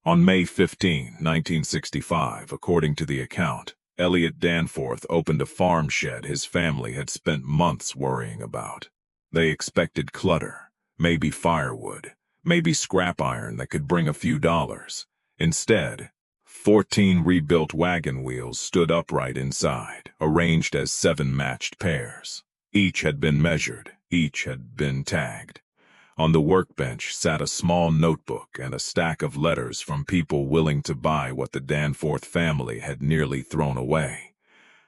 On May 15, 1965, according to the account, Elliot Danforth opened a farm shed his family had spent months worrying about. They expected clutter, maybe firewood, maybe scrap iron that could bring a few dollars. Instead, 14 rebuilt wagon wheels stood upright inside, arranged as 7 matched pairs. Each had been measured, each had been tagged. On the workbench sat a small notebook and a stack of letters from people willing to buy what the Danforth family had nearly thrown away.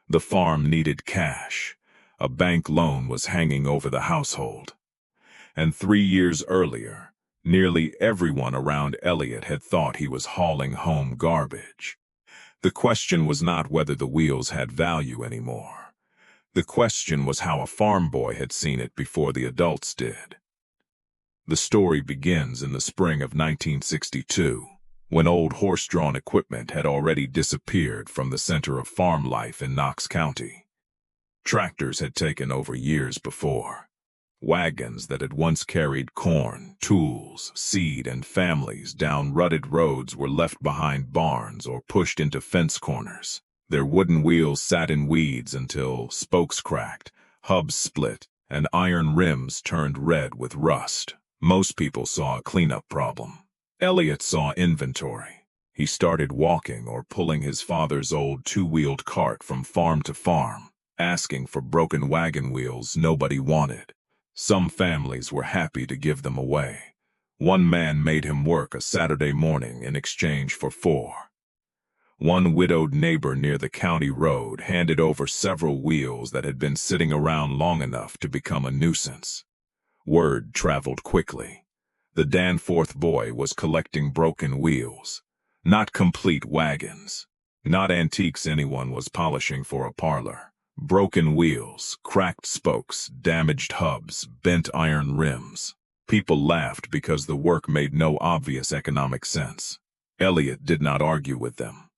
The farm needed cash. A bank loan was hanging over the household. And 3 years earlier, nearly everyone around Elliot had thought he was hauling home garbage. The question was not whether the wheels had value anymore. The question was how a farm boy had seen it before the adults did. The story begins in the spring of 1962, when old horse-drawn equipment had already disappeared from the center of farm life in Knox County. Tractors had taken over years before. Wagons that had once carried corn, tools, seed, and families down rutted roads were left behind barns or pushed into fence corners. Their wooden wheels sat in weeds until spokes cracked, hubs split, and iron rims turned red with rust. Most people saw a cleanup problem. Elliot saw inventory. He started walking or pulling his father's old 2-wheeled cart from farm to farm, asking for broken wagon wheels nobody wanted. Some families were happy to give them away. One man made him work a Saturday morning in exchange for 4. One widowed neighbor near the county road handed over several wheels that had been sitting around long enough to become a nuisance. Word traveled quickly. The Danforth boy was collecting broken wheels, not complete wagons, not antiques anyone was polishing for a parlor. Broken wheels, cracked spokes, damaged hubs, bent iron rims. People laughed because the work made no obvious economic sense. Elliot did not argue with them.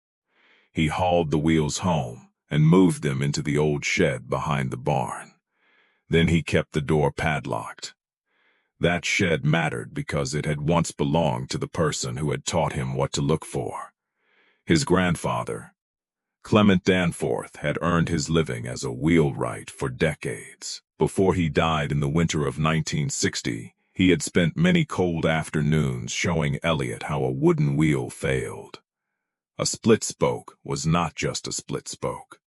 He hauled the wheels home and moved them into the old shed behind the barn. Then he kept the door padlocked. That shed mattered because it had once belonged to the person who had taught him what to look for. His grandfather, Clement Danforth, had earned his living as a wheelwright for decades. Before he died in the winter of 1960, he had spent many cold afternoons showing Elliot how a wooden wheel failed. A split spoke was not just a split spoke.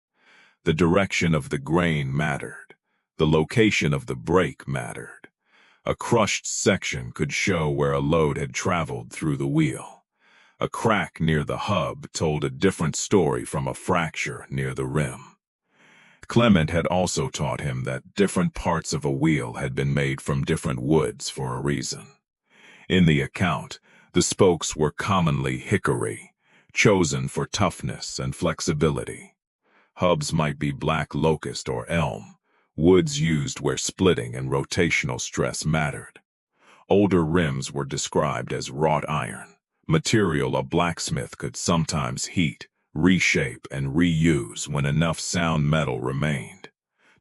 The direction of the grain mattered. The location of the brake mattered. A crushed section could show where a load had traveled through the wheel. A crack near the hub told a different story from a fracture near the rim. Clement had also taught him that different parts of a wheel had been made from different woods for a reason. In the account, the spokes were commonly hickory, chosen for toughness and flexibility. Hubs might be black locust or elm, woods used where splitting and rotational stress mattered. Older rims were described as wrought iron, material a blacksmith could sometimes heat, reshape, and reuse when enough sound metal remained.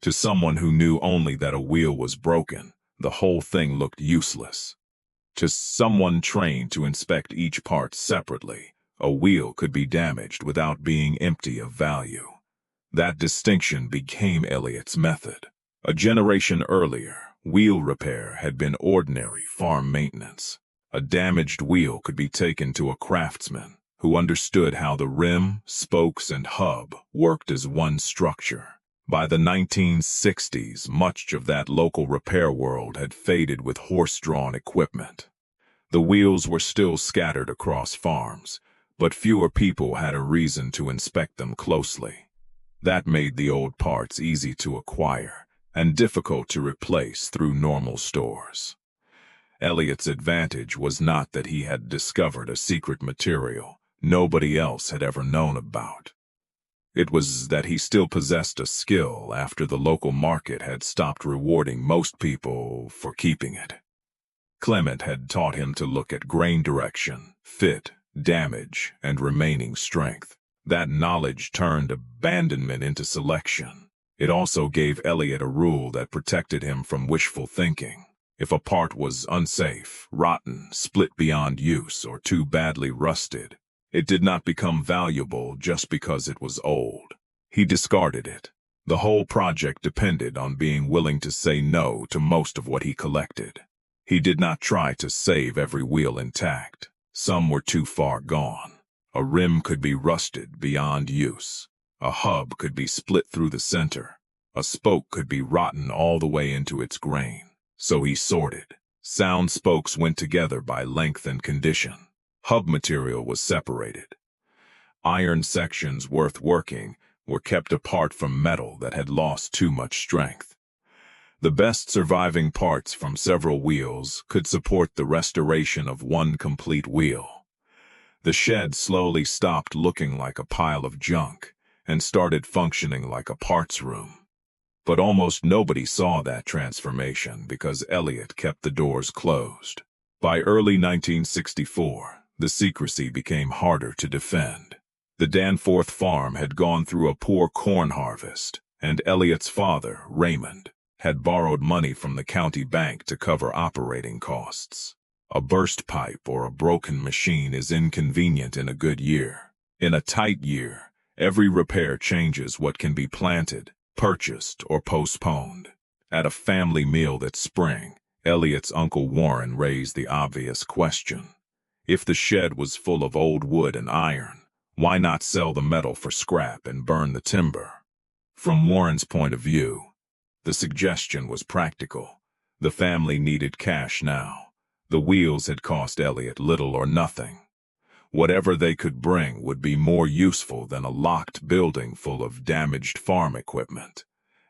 To someone who knew only that a wheel was broken, the whole thing looked useless. To someone trained to inspect each part separately, a wheel could be damaged without being empty of value. That distinction became Elliot's method. A generation earlier, wheel repair had been ordinary farm maintenance. A damaged wheel could be taken to a craftsman who understood how the rim, spokes, and hub worked as one structure. By the 1960s, much of that local repair world had faded with horse-drawn equipment. The wheels were still scattered across farms, but fewer people had a reason to inspect them closely. That made the old parts easy to acquire and difficult to replace through normal stores. Elliot's advantage was not that he had discovered a secret material nobody else had ever known about. It was that he still possessed a skill after the local market had stopped rewarding most people for keeping it. Clement had taught him to look at grain direction, fit, damage, and remaining strength. That knowledge turned abandonment into selection. It also gave Elliot a rule that protected him from wishful thinking. If a part was unsafe, rotten, split beyond use, or too badly rusted, it did not become valuable just because it was old. He discarded it. The whole project depended on being willing to say no to most of what he collected. He did not try to save every wheel intact. Some were too far gone. A rim could be rusted beyond use. A hub could be split through the center. A spoke could be rotten all the way into its grain. So he sorted. Sound spokes went together by length and condition. Hub material was separated. Iron sections worth working were kept apart from metal that had lost too much strength. The best surviving parts from several wheels could support the restoration of one complete wheel. The shed slowly stopped looking like a pile of junk and started functioning like a parts room. But almost nobody saw that transformation because Elliot kept the doors closed. By early 1964, the secrecy became harder to defend. The Danforth farm had gone through a poor corn harvest, and Elliot's father, Raymond, had borrowed money from the county bank to cover operating costs. A burst pipe or a broken machine is inconvenient in a good year. In a tight year, every repair changes what can be planted, purchased, or postponed. At a family meal that spring, Elliot's Uncle Warren raised the obvious question. If the shed was full of old wood and iron, why not sell the metal for scrap and burn the timber? From Warren's point of view, the suggestion was practical. The family needed cash now. The wheels had cost Elliot little or nothing. Whatever they could bring would be more useful than a locked building full of damaged farm equipment.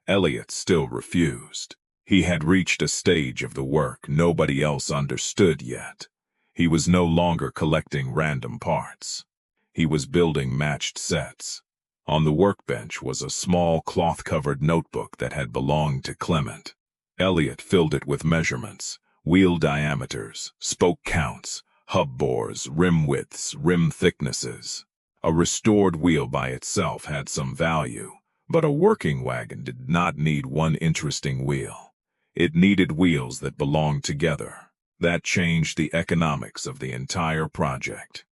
Elliot still refused. He had reached a stage of the work nobody else understood yet. He was no longer collecting random parts. He was building matched sets. On the workbench was a small cloth-covered notebook that had belonged to Clement. Elliot filled it with measurements, wheel diameters, spoke counts, hub bores, rim widths, rim thicknesses. A restored wheel by itself had some value, but a working wagon did not need one interesting wheel. It needed wheels that belonged together. That changed the economics of the entire project.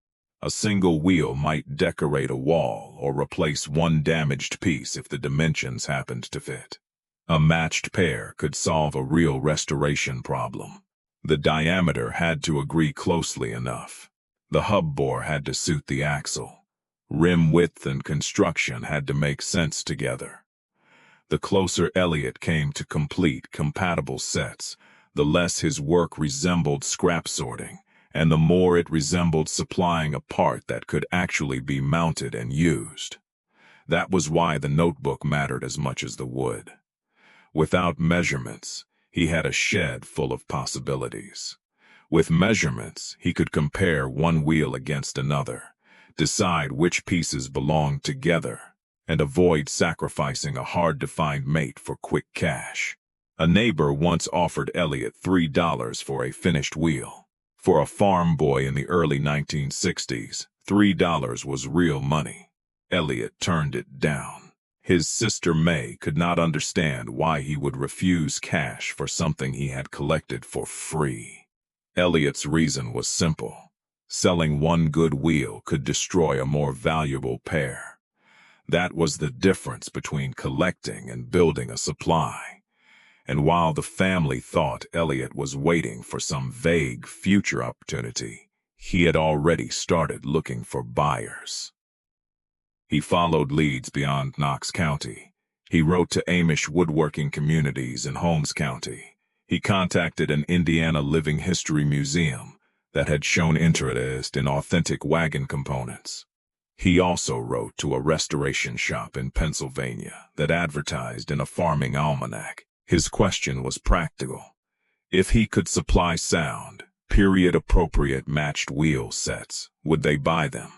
A single wheel might decorate a wall or replace one damaged piece if the dimensions happened to fit. A matched pair could solve a real restoration problem. The diameter had to agree closely enough. The hub bore had to suit the axle. Rim width and construction had to make sense together. The closer Elliot came to complete, compatible sets, the less his work resembled scrap sorting, and the more it resembled supplying a part that could actually be mounted and used. That was why the notebook mattered as much as the wood. Without measurements, he had a shed full of possibilities. With measurements, he could compare one wheel against another, decide which pieces belonged together, and avoid sacrificing a hard-to-find mate for quick cash. A neighbor once offered Elliot $3 for a finished wheel. For a farm boy in the early 1960s, $3 was real money. Elliot turned it down. His sister May could not understand why he would refuse cash for something he had collected for free. Elliot's reason was simple. Selling one good wheel could destroy a more valuable pair. That was the difference between collecting and building a supply. And while the family thought Elliot was waiting for some vague future opportunity, he had already started looking for buyers. He followed leads beyond Knox County. He wrote to Amish woodworking communities in Holmes County. He contacted an Indiana Living History museum that had shown interest in authentic wagon components. He also wrote to a restoration shop in Pennsylvania that advertised in a farming almanac. His question was practical. If he could supply sound, period-appropriate matched wheel sets, would they buy them?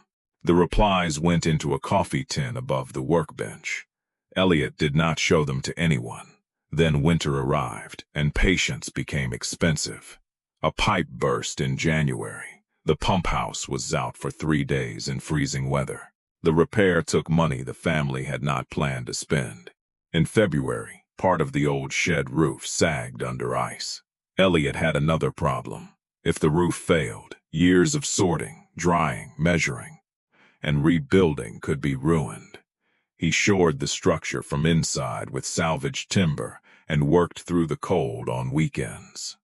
The replies went into a coffee tin above the workbench. Elliot did not show them to anyone. Then winter arrived, and patience became expensive. A pipe burst in January. The pump house was out for 3 days in freezing weather. The repair took money the family had not planned to spend. In February, part of the old shed roof sagged under ice. Elliot had another problem. If the roof failed, years of sorting, drying, measuring, and rebuilding could be ruined. He shored the structure from inside with salvaged timber and worked through the cold on weekends.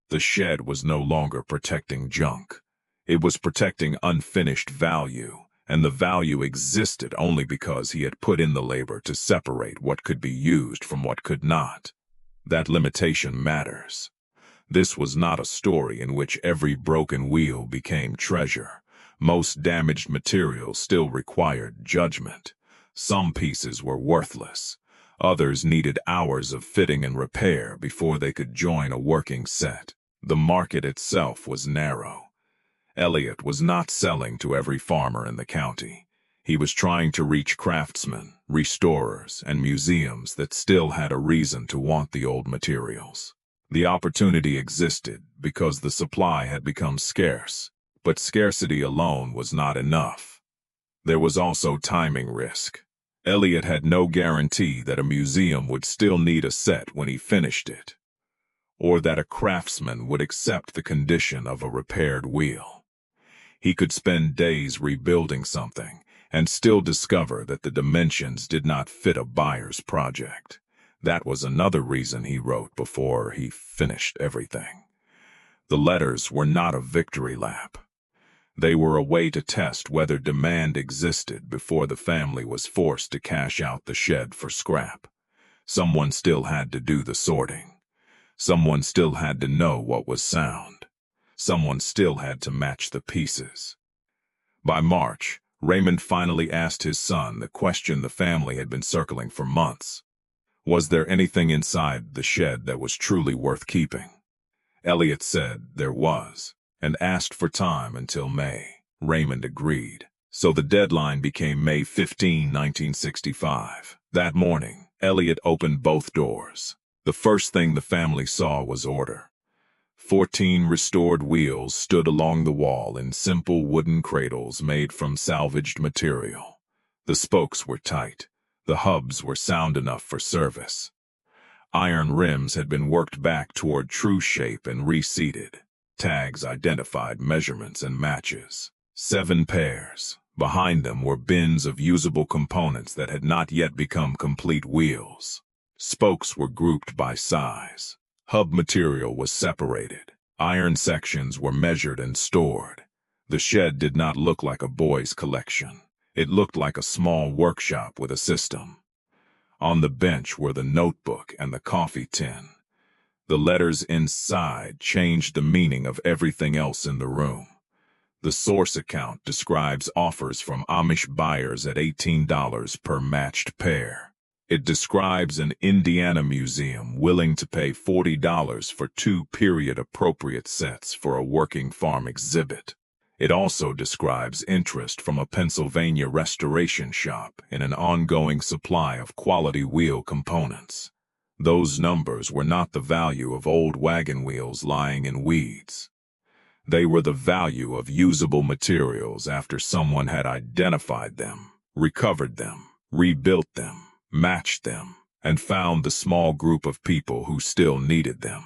The shed was no longer protecting junk. It was protecting unfinished value, and the value existed only because he had put in the labor to separate what could be used from what could not. That limitation matters. This was not a story in which every broken wheel became treasure. Most damaged materials still required judgment. Some pieces were worthless. Others needed hours of fitting and repair before they could join a working set. The market itself was narrow. Elliot was not selling to every farmer in the county. He was trying to reach craftsmen, restorers, and museums that still had a reason to want the old materials. The opportunity existed because the supply had become scarce, but scarcity alone was not enough. There was also timing risk. Elliot had no guarantee that a museum would still need a set when he finished it, or that a craftsman would accept the condition of a repaired wheel. He could spend days rebuilding something and still discover that the dimensions did not fit a buyer's project. That was another reason he wrote before he finished everything. The letters were not a victory lap. They were a way to test whether demand existed before the family was forced to cash out the shed for scrap. Someone still had to do the sorting. Someone still had to know what was sound. Someone still had to match the pieces. By March, Raymond finally asked his son the question the family had been circling for months. Was there anything inside the shed that was truly worth keeping? Elliot said there was, and asked for time until May. Raymond agreed. So the deadline became May 15, 1965. That morning, Elliot opened both doors. The first thing the family saw was order. 14 restored wheels stood along the wall in simple wooden cradles made from salvaged material. The spokes were tight. The hubs were sound enough for service. Iron rims had been worked back toward true shape and reseated. Tags identified measurements and matches. 7 pairs. Behind them were bins of usable components that had not yet become complete wheels. Spokes were grouped by size. Hub material was separated. Iron sections were measured and stored. The shed did not look like a boy's collection. It looked like a small workshop with a system. On the bench were the notebook and the coffee tin. The letters inside changed the meaning of everything else in the room. The source account describes offers from Amish buyers at $18 per matched pair. It describes an Indiana museum willing to pay $40 for 2 period-appropriate sets for a working farm exhibit. It also describes interest from a Pennsylvania restoration shop in an ongoing supply of quality wheel components. Those numbers were not the value of old wagon wheels lying in weeds. They were the value of usable materials after someone had identified them, recovered them, rebuilt them, matched them, and found the small group of people who still needed them.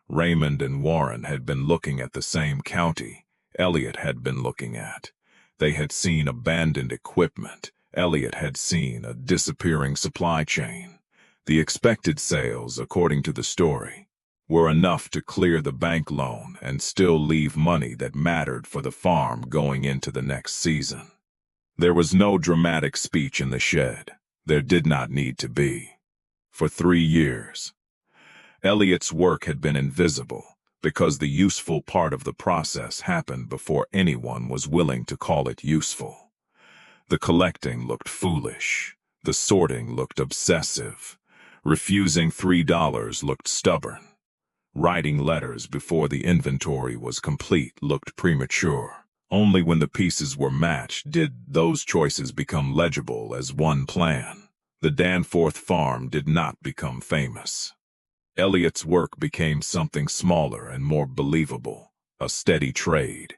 Raymond and Warren had been looking at the same county Elliot had been looking at. They had seen abandoned equipment. Elliot had seen a disappearing supply chain. The expected sales, according to the story, were enough to clear the bank loan and still leave money that mattered for the farm going into the next season. There was no dramatic speech in the shed. There did not need to be. For 3 years, Elliot's work had been invisible because the useful part of the process happened before anyone was willing to call it useful. The collecting looked foolish. The sorting looked obsessive. Refusing $3 looked stubborn. Writing letters before the inventory was complete looked premature. Only when the pieces were matched did those choices become legible as one plan. The Danforth farm did not become famous. Elliot's work became something smaller and more believable, a steady trade.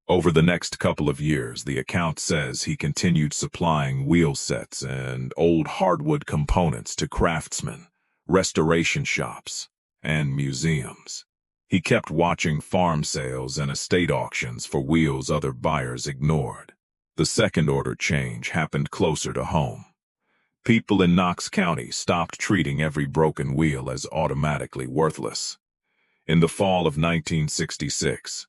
Over the next couple of years, the account says he continued supplying wheel sets and old hardwood components to craftsmen, restoration shops, and museums. He kept watching farm sales and estate auctions for wheels other buyers ignored. The second-order change happened closer to home. People in Knox County stopped treating every broken wheel as automatically worthless. In the fall of 1966,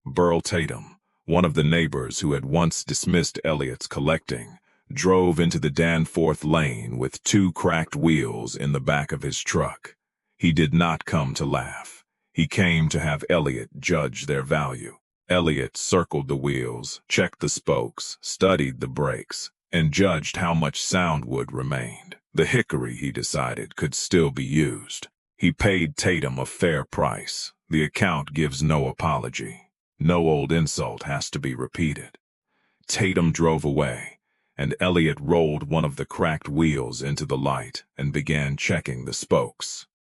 Burl Tatum, one of the neighbors who had once dismissed Elliot's collecting, drove into the Danforth lane with 2 cracked wheels in the back of his truck. He did not come to laugh. He came to have Elliot judge their value. Elliot circled the wheels, checked the spokes, studied the brakes, and judged how much sound wood remained. The hickory, he decided, could still be used. He paid Tatum a fair price. The account gives no apology. No old insult has to be repeated. Tatum drove away, and Elliot rolled one of the cracked wheels into the light and began checking the spokes.